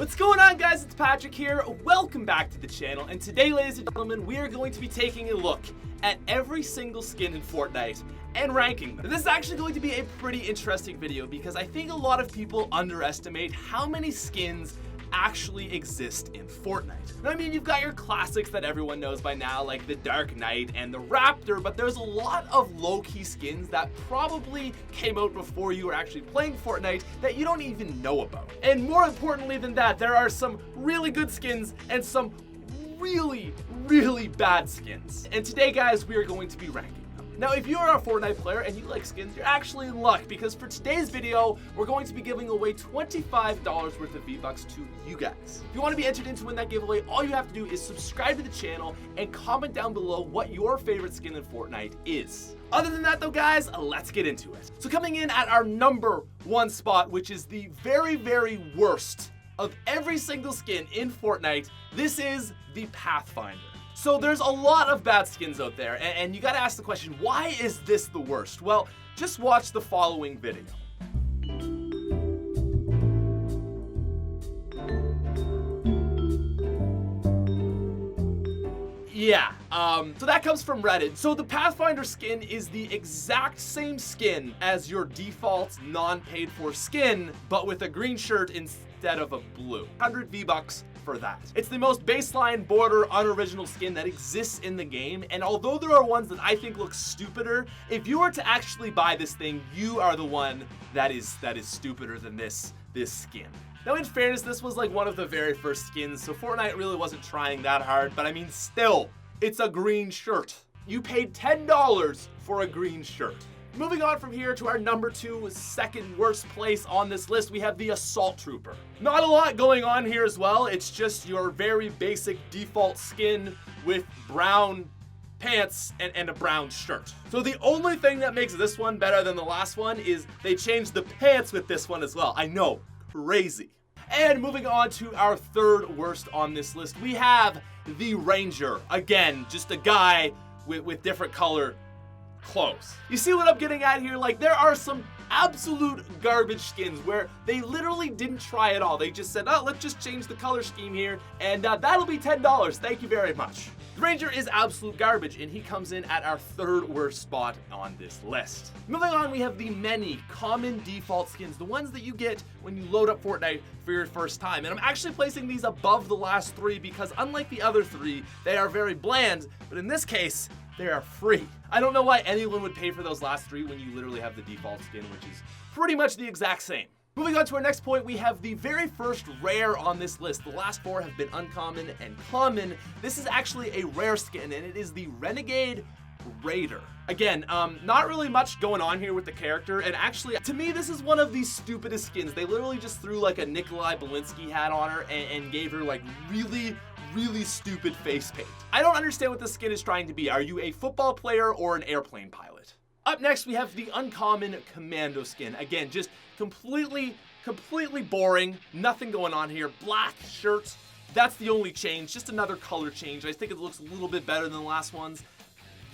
What's going on, guys? It's Patrick here. Welcome back to the channel, and today, ladies and gentlemen, we are going to be taking a look at every single skin in Fortnite and ranking them. This is actually going to be a pretty interesting video because I think a lot of people underestimate how many skins actually exist in Fortnite. Now, I mean, you've got your classics that everyone knows by now, like the Dark Knight and the Raptor, but there's a lot of low-key skins that probably came out before you were actually playing Fortnite that you don't even know about. And more importantly than that, there are some really good skins and some really bad skins. And today, guys, we are going to be ranking. Now, if you are a Fortnite player and you like skins, you're actually in luck because for today's video, we're going to be giving away $25 worth of V-Bucks to you guys. If you want to be entered into win that giveaway, all you have to do is subscribe to the channel and comment down below what your favorite skin in Fortnite is. Other than that though, guys, let's get into it. So coming in at our number one spot, which is the very worst of every single skin in Fortnite, this is the Pathfinder. So there's a lot of bad skins out there, and you gotta ask the question, why is this the worst? Well, just watch the following video. Yeah, so that comes from Reddit. So the Pathfinder skin is the exact same skin as your default non-paid for skin, but with a green shirt instead of a blue. 100 V-Bucks for that. It's the most baseline border unoriginal skin that exists in the game, and although there are ones that I think look stupider, if you were to actually buy this thing, you are the one that is stupider than this skin. Now, in fairness, this was like one of the very first skins, so Fortnite really wasn't trying that hard, but I mean, still, it's a green shirt. You paid $10 for a green shirt. Moving on from here to our number two, second worst place on this list, we have the Assault Trooper. Not a lot going on here as well. It's just your very basic default skin with brown pants and a brown shirt. So the only thing that makes this one better than the last one is they changed the pants with this one as well. I know, crazy. And moving on to our third worst on this list, we have the Ranger. Again, just a guy with different color clothes. You see what I'm getting at here? Like, there are some absolute garbage skins where they literally didn't try at all. They just said, oh, let's just change the color scheme here, and that'll be $10. Thank you very much. The Ranger is absolute garbage, and he comes in at our third worst spot on this list. Moving on, we have the many common default skins, the ones that you get when you load up Fortnite for your first time. And I'm actually placing these above the last three because unlike the other three, they are very bland, but in this case, they are free. I don't know why anyone would pay for those last three when you literally have the default skin, which is pretty much the exact same. Moving on to our next point, we have the very first rare on this list. The last four have been uncommon and common. This is actually a rare skin, and it is the Renegade Raider. Again, not really much going on here with the character, and actually, to me, this is one of the stupidest skins. They literally just threw like a Nikolai Belinsky hat on her and gave her like really stupid face paint. I don't understand what this skin is trying to be. Are you a football player or an airplane pilot? Up next, we have the uncommon Commando skin. Again, just completely boring. Nothing going on here. Black shirts. That's the only change. Just another color change. I think it looks a little bit better than the last ones.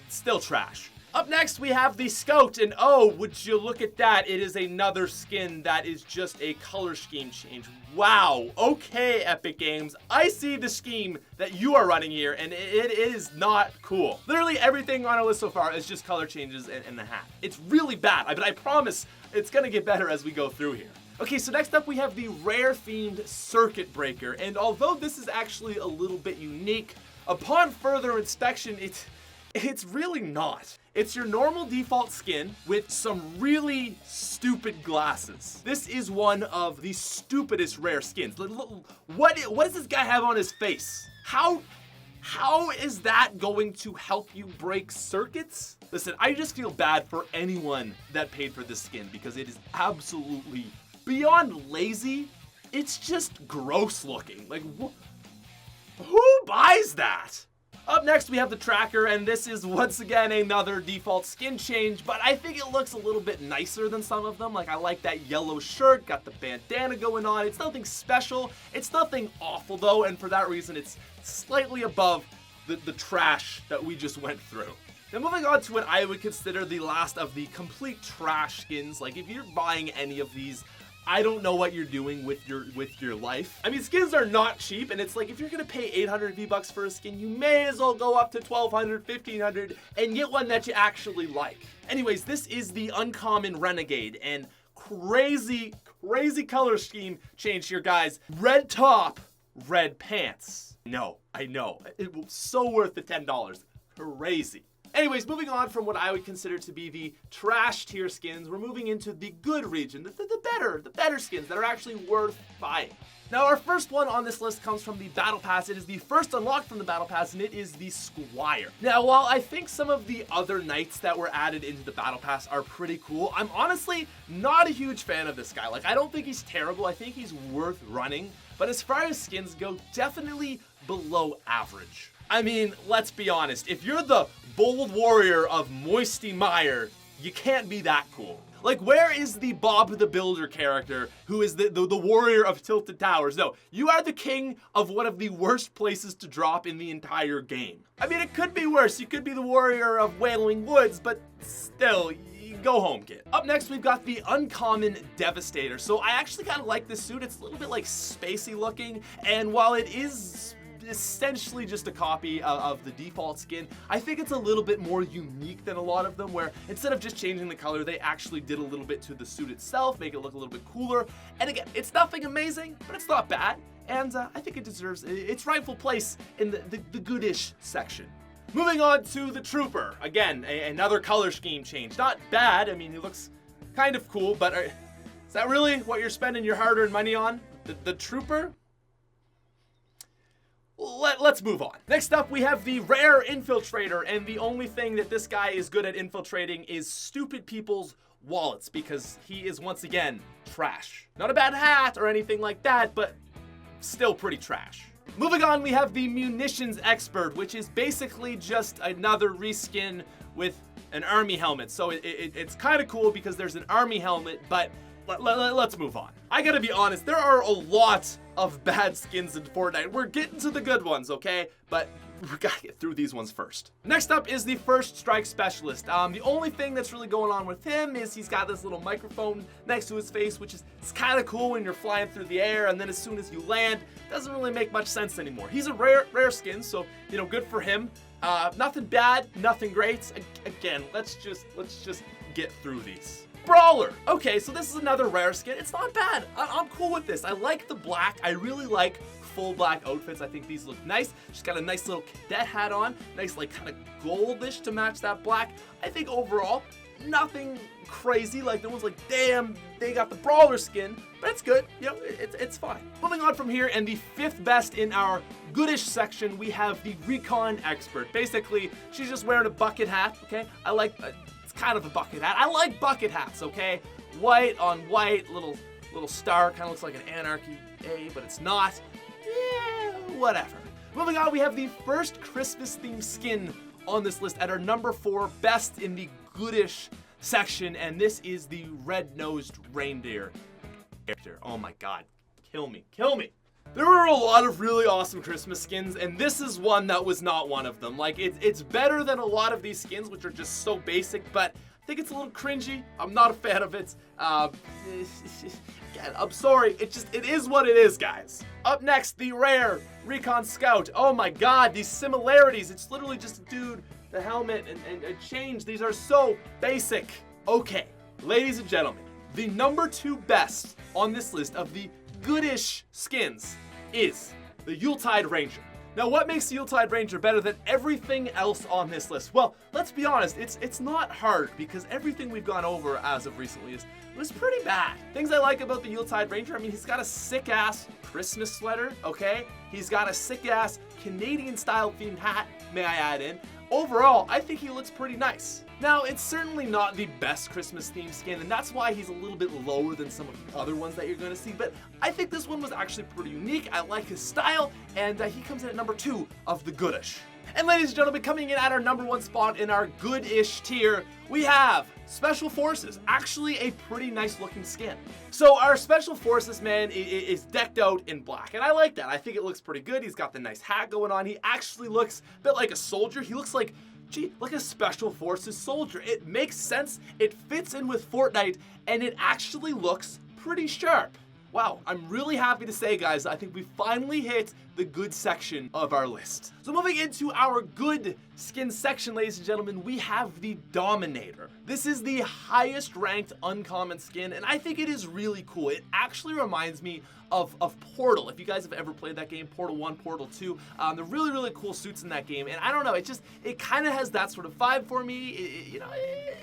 Still trash. Up next, we have the Scout, and oh, would you look at that, it is another skin that is just a color scheme change. Wow, okay, Epic Games, I see the scheme that you are running here, and it is not cool. Literally everything on our list so far is just color changes and the hat. It's really bad, but I promise it's gonna get better as we go through here. Okay, so next up we have the rare-themed Circuit Breaker, and although this is actually a little bit unique, upon further inspection, it's really not. It's your normal default skin with some really stupid glasses. This is one of the stupidest rare skins. What does this guy have on his face? How is that going to help you break circuits? Listen, I just feel bad for anyone that paid for this skin because it is absolutely beyond lazy. It's just gross looking. Like, who buys that? Up next, we have the Tracker, and this is once again another default skin change, but I think it looks a little bit nicer than some of them. Like, I like that yellow shirt, got the bandana going on. It's nothing special. It's nothing awful, though, and for that reason, it's slightly above the trash that we just went through. Now, moving on to what I would consider the last of the complete trash skins. Like, if you're buying any of these, I don't know what you're doing with your life. I mean, skins are not cheap, and it's like if you're gonna pay 800 V-Bucks for a skin, you may as well go up to 1200, 1500, and get one that you actually like. Anyways, this is the Uncommon Renegade, and crazy color scheme change here, guys. Red top, red pants. No, I know. It was so worth the $10. Crazy. Anyways, moving on from what I would consider to be the trash tier skins, we're moving into the good region, the better skins that are actually worth buying. Now, our first one on this list comes from the Battle Pass. It is the first unlocked from the Battle Pass, and it is the Squire. Now, while I think some of the other knights that were added into the Battle Pass are pretty cool, I'm honestly not a huge fan of this guy. Like, I don't think he's terrible. I think he's worth running. But as far as skins go, definitely below average. I mean, let's be honest. If you're the bold warrior of Moisty Mire, you can't be that cool. Like, where is the Bob the Builder character who is the warrior of Tilted Towers? No, you are the king of one of the worst places to drop in the entire game. I mean, it could be worse. You could be the warrior of Wailing Woods, but still, go home, kid. Up next, we've got the Uncommon Devastator. So I actually kind of like this suit. It's a little bit like spacey looking, and while it is essentially just a copy of the default skin, I think it's a little bit more unique than a lot of them, where instead of just changing the color, they actually did a little bit to the suit itself, make it look a little bit cooler. And again, it's nothing amazing, but it's not bad, and I think it deserves its rightful place in the goodish section. Moving on to the Trooper. Again, another color scheme change. Not bad. I mean, he looks kind of cool, but is that really what you're spending your hard-earned money on? The Trooper? Let's move on. Next up, we have the Rare Infiltrator, and the only thing that this guy is good at infiltrating is stupid people's wallets, because he is, once again, trash. Not a bad hat or anything like that, but still pretty trash. Moving on, we have the Munitions Expert, which is basically just another reskin with an army helmet. So it's kind of cool because there's an army helmet, but let's move on. I gotta be honest, there are a lot of bad skins in Fortnite. We're getting to the good ones, okay? But we gotta get through these ones first. Next up is the First Strike Specialist. The only thing that's really going on with him is he's got this little microphone next to his face, which is it's kind of cool when you're flying through the air, and then as soon as you land, doesn't really make much sense anymore. He's a rare skin, so you know, good for him. Nothing bad, nothing great. Again, let's just get through these. Brawler. Okay, so this is another rare skin. It's not bad. I'm cool with this. I like the black. I really like full black outfits. I think these look nice. She's got a nice little cadet hat on. Nice, like, kind of goldish to match that black. I think overall, nothing crazy. Like, no one's like, damn, they got the Brawler skin. But it's good. You know, it's fine. Moving on from here, and the fifth best in our goodish section, we have the Recon Expert. Basically, she's just wearing a bucket hat, okay? I like... kind of a bucket hat. I like bucket hats, okay? White on white, little star, kind of looks like an Anarchy A, but it's not. Yeah, whatever. Moving on, we have the first Christmas themed skin on this list at our number 4 best in the goodish section, and this is the Red-Nosed Reindeer character. Oh my god, kill me, kill me. There were a lot of really awesome Christmas skins, and this is one that was not one of them. Like, it's better than a lot of these skins, which are just so basic, but I think it's a little cringy. I'm not a fan of it. Again, I'm sorry. It is what it is, guys. Up next, the rare Recon Scout. Oh my god, these similarities. It's literally just a dude, the helmet, and a change. These are so basic. Okay, ladies and gentlemen, the number 2 best on this list of the goodish skins is the Yuletide Ranger. Now, what makes the Yuletide Ranger better than everything else on this list? Well, let's be honest, it's not hard, because everything we've gone over as of recently was pretty bad. Things I like about the Yuletide Ranger, I mean, he's got a sick-ass Christmas sweater, okay? He's got a sick-ass Canadian-style themed hat, may I add in. Overall, I think he looks pretty nice. Now, it's certainly not the best Christmas themed skin, and that's why he's a little bit lower than some of the other ones that you're going to see, but I think this one was actually pretty unique. I like his style, and he comes in at number 2 of the goodish. And ladies and gentlemen, coming in at our number 1 spot in our goodish tier, we have Special Forces, actually a pretty nice looking skin. So our Special Forces man is decked out in black, and I like that. I think it looks pretty good. He's got the nice hat going on. He actually looks a bit like a soldier. He looks like, gee, like a Special Forces soldier. It makes sense, it fits in with Fortnite, and it actually looks pretty sharp. Wow, I'm really happy to say, guys, I think we finally hit the good section of our list. So moving into our good skin section, ladies and gentlemen, we have the Dominator. This is the highest ranked uncommon skin, and I think it is really cool. It actually reminds me of Portal. If you guys have ever played that game, Portal 1, Portal 2, they're really, really cool suits in that game, and I don't know, it kind of has that sort of vibe for me.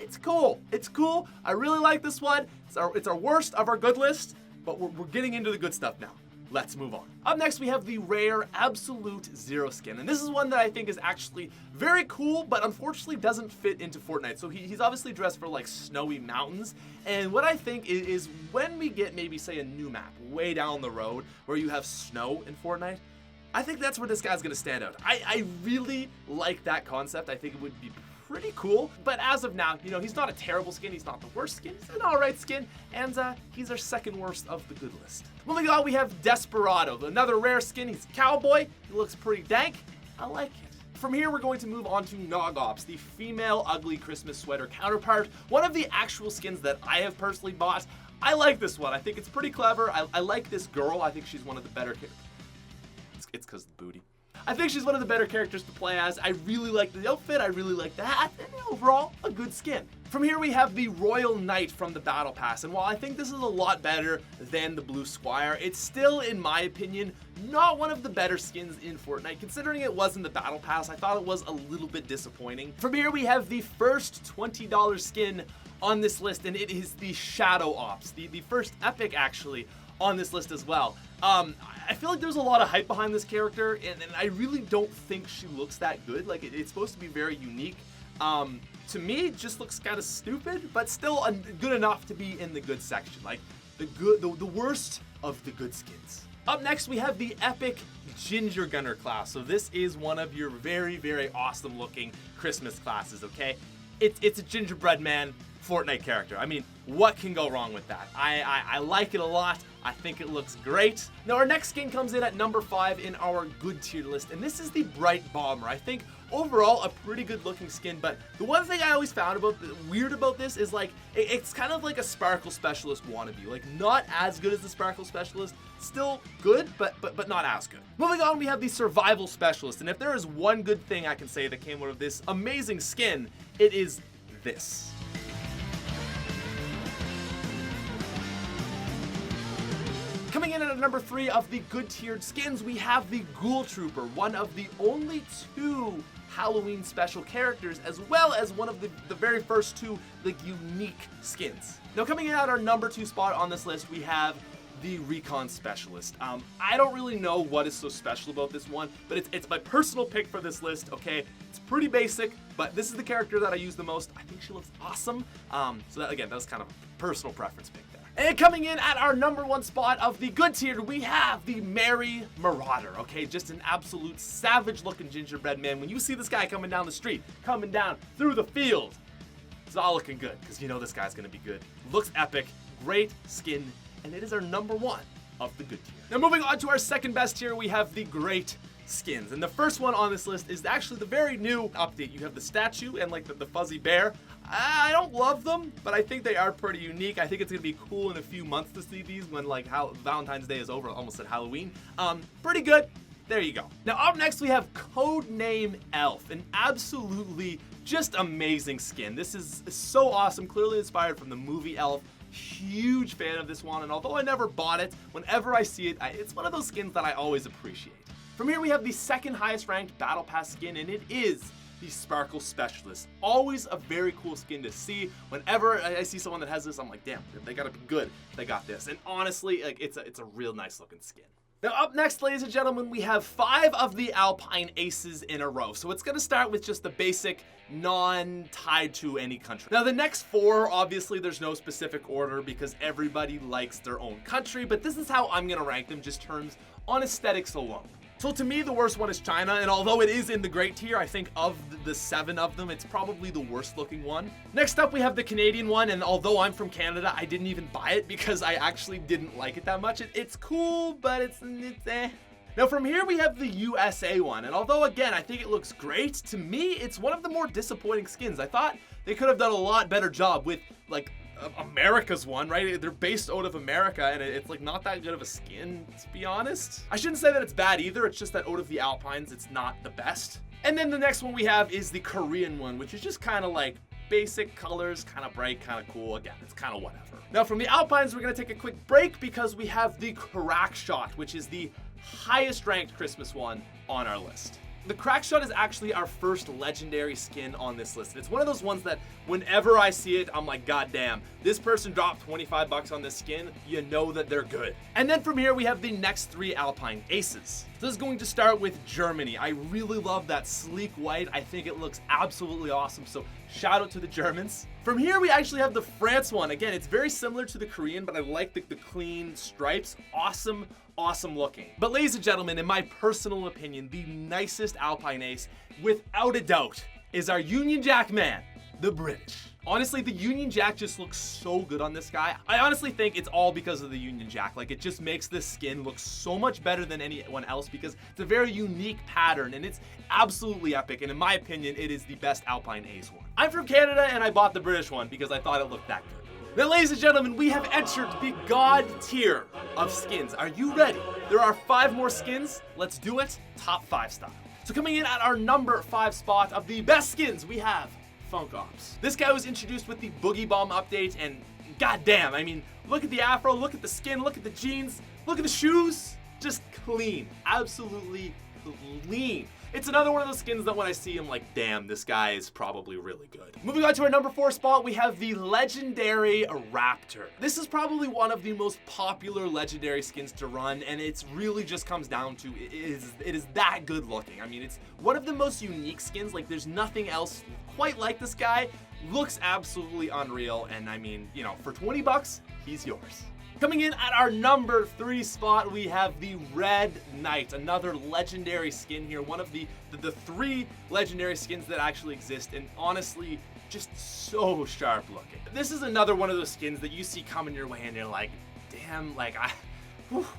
It's cool. It's cool. I really like this one. It's our worst of our good list. But we're getting into the good stuff now. Let's move on. Up next, we have the rare Absolute Zero skin. And this is one that I think is actually very cool, but unfortunately doesn't fit into Fortnite. So he's obviously dressed for like snowy mountains. And what I think is when we get maybe, say, a new map way down the road where you have snow in Fortnite, I think that's where this guy's gonna stand out. I really like that concept. I think it would be pretty cool, but as of now, he's not a terrible skin, he's not the worst skin, he's an alright skin, and he's our second worst of the good list. Moving on, we have Desperado, another rare skin. He's a cowboy, he looks pretty dank, I like it. From here, we're going to move on to Nogops, the female ugly Christmas sweater counterpart, one of the actual skins that I have personally bought. I like this one, I think it's pretty clever. I like this girl, I think she's one of the better characters. It's because of the booty. I think she's one of the better characters to play as. I really like the outfit, I really like the hat, and overall, a good skin. From here we have the Royal Knight from the Battle Pass, and while I think this is a lot better than the Blue Squire, it's still, in my opinion, not one of the better skins in Fortnite. Considering it was in the Battle Pass, I thought it was a little bit disappointing. From here we have the first $20 skin on this list, and it is the Shadow Ops, the first epic actually on this list as well. I feel like there's a lot of hype behind this character, and I really don't think she looks that good. Like, it's supposed to be very unique. To me, it just looks kind of stupid, but still good enough to be in the good section. Like, the worst of the good skins. Up next, we have the epic Ginger Gunner class. So this is one of your very, very awesome looking Christmas classes, okay? It's a gingerbread man Fortnite character. I mean, what can go wrong with that? I like it a lot. I think it looks great. Now our next skin comes in at number 5 in our good tier list, and this is the Bright Bomber. I think overall a pretty good looking skin, but the one thing I always found weird about this is like it's kind of like a Sparkle Specialist wannabe. Like not as good as the Sparkle Specialist, still good, but not as good. Moving on, we have the Survival Specialist, and if there is one good thing I can say that came out of this amazing skin, it is this. Coming in at number 3 of the good tiered skins, we have the Ghoul Trooper, one of the only 2 Halloween special characters, as well as one of the very first 2 like unique skins. Now coming in at our number 2 spot on this list, we have the Recon Specialist. I don't really know what is so special about this one, but it's my personal pick for this list, okay? It's pretty basic, but this is the character that I use the most. I think she looks awesome. So that, again, that was kind of a personal preference pick there. And coming in at our number 1 spot of the good tier, we have the Merry Marauder, okay? Just an absolute savage looking gingerbread man. When you see this guy coming down the street, coming down through the field, it's all looking good, because you know this guy's gonna be good. Looks epic, great skin, and it is our number 1 of the good tier. Now moving on to our second best tier, we have the Great Skins. And the first one on this list is actually the very new update. You have the statue and like the fuzzy bear. I don't love them, but I think they are pretty unique. I think it's gonna be cool in a few months to see these when like Valentine's Day is over, almost at Halloween. Pretty good. There you go. Now up next we have Codename Elf, an absolutely just amazing skin. This is so awesome, clearly inspired from the movie Elf. Huge fan of this one, and although I never bought it, whenever I see it, it's one of those skins that I always appreciate. From here we have the second highest ranked Battle Pass skin, and it is the Sparkle Specialist. Always a very cool skin to see. Whenever I see someone that has this, I'm like, damn, they gotta be good. They got this. And honestly, like it's a real nice looking skin. Now up next, ladies and gentlemen, we have 5 of the Alpine Aces in a row. So it's gonna start with just the basic, non-tied to any country. Now the next 4, obviously there's no specific order because everybody likes their own country, but this is how I'm gonna rank them, just terms on aesthetics alone. So to me, the worst one is China, and although it is in the great tier, I think of the 7 of them, it's probably the worst looking one. Next up, we have the Canadian one, and although I'm from Canada, I didn't even buy it because I actually didn't like it that much. It's cool, but it's eh. Now from here, we have the USA one, and although again, I think it looks great, to me, it's one of the more disappointing skins. I thought they could have done a lot better job with like America's one, right? They're based out of America, and it's like not that good of a skin, to be honest. I shouldn't say that it's bad either, it's just that out of the Alpines, it's not the best. And then the next one we have is the Korean one, which is just kind of like basic colors, kind of bright, kind of cool. Again, it's kind of whatever. Now from the Alpines, we're gonna take a quick break because we have the Crackshot, which is the highest ranked Christmas one on our list. The Crackshot is actually our first legendary skin on this list. It's one of those ones that whenever I see it, I'm like, God damn, this person dropped 25 bucks on this skin, you know that they're good. And then from here, we have the next 3 Alpine Aces. This is going to start with Germany. I really love that sleek white. I think it looks absolutely awesome, so shout out to the Germans. From here, we actually have the France one. Again, it's very similar to the Korean, but I like the clean stripes. Awesome looking. But ladies and gentlemen, in my personal opinion, the nicest Alpine Ace, without a doubt, is our Union Jack man, the British. Honestly, the Union Jack just looks so good on this guy. I honestly think it's all because of the Union Jack. Like, it just makes this skin look so much better than anyone else because it's a very unique pattern and it's absolutely epic. And in my opinion, it is the best Alpine Ace one. I'm from Canada and I bought the British one because I thought it looked that good. Now, ladies and gentlemen, we have entered the God tier of skins. Are you ready? There are 5 more skins. Let's do it, top 5 style. So coming in at our number 5 spot of the best skins, we have Funk Ops. This guy was introduced with the Boogie Bomb update, and goddamn, I mean, look at the afro, look at the skin, look at the jeans, look at the shoes. Just clean, absolutely clean. It's another one of those skins that when I see him, like, damn, this guy is probably really good. Moving on to our number 4 spot, we have the legendary Raptor. This is probably one of the most popular legendary skins to run, and it's really just comes down to it is that good looking. I mean, it's one of the most unique skins. Like, there's nothing else quite like this guy. Looks absolutely unreal, and I mean, you know, for 20 bucks, he's yours. Coming in at our number 3 spot, we have the Red Knight, another legendary skin here. One of the 3 legendary skins that actually exist, and honestly, just so sharp looking. This is another one of those skins that you see coming your way, and you're like, damn, like,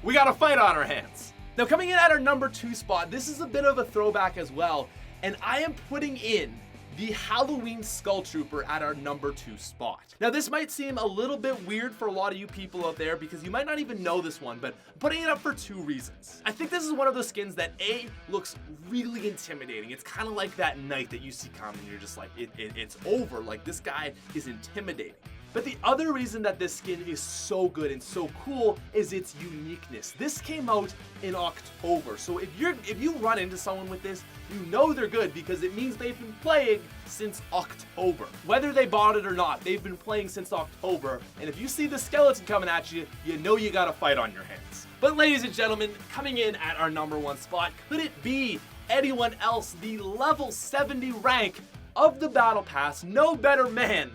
we got a fight on our hands. Now, coming in at our number 2 spot, this is a bit of a throwback as well, and I am putting in the Halloween Skull Trooper at our number 2 spot. Now, this might seem a little bit weird for a lot of you people out there because you might not even know this one, but I'm putting it up for 2 reasons. I think this is one of those skins that A, looks really intimidating. It's kind of like that knight that you see coming and you're just like, it's over. Like, this guy is intimidating. But the other reason that this skin is so good and so cool is its uniqueness. This came out in October, so if you run into someone with this, you know they're good because it means they've been playing since October. Whether they bought it or not, they've been playing since October, and if you see the skeleton coming at you, you know you got a fight on your hands. But ladies and gentlemen, coming in at our number 1 spot, could it be anyone else? The level 70 rank of the Battle Pass, no better man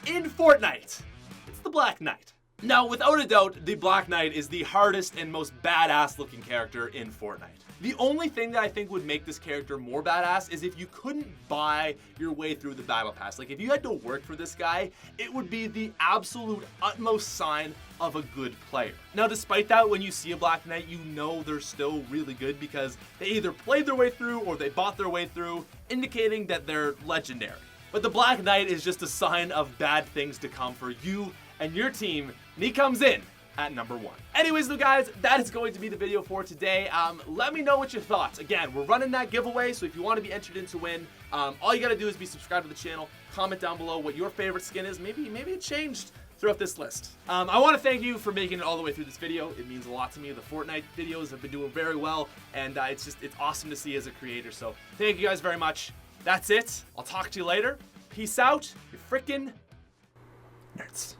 in Fortnite. It's the Black Knight. Now, without a doubt, the Black Knight is the hardest and most badass looking character in Fortnite. The only thing that I think would make this character more badass is if you couldn't buy your way through the Battle Pass. Like, if you had to work for this guy, it would be the absolute utmost sign of a good player. Now, despite that, when you see a Black Knight, you know they're still really good because they either played their way through or they bought their way through, indicating that they're legendary. But the Black Knight is just a sign of bad things to come for you and your team, and he comes in at number 1. Anyways, though, guys, that is going to be the video for today. Let me know what your thoughts. Again, we're running that giveaway, so if you want to be entered in to win, all you gotta do is be subscribed to the channel, comment down below what your favorite skin is. Maybe it changed throughout this list. I want to thank you for making it all the way through this video. It means a lot to me. The Fortnite videos have been doing very well, and it's awesome to see as a creator. So thank you guys very much. That's it. I'll talk to you later. Peace out, you frickin' nerds.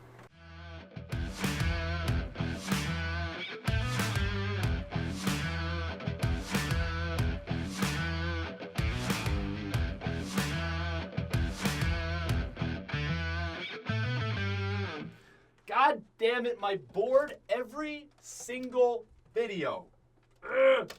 God damn it, my board every single video. Ugh.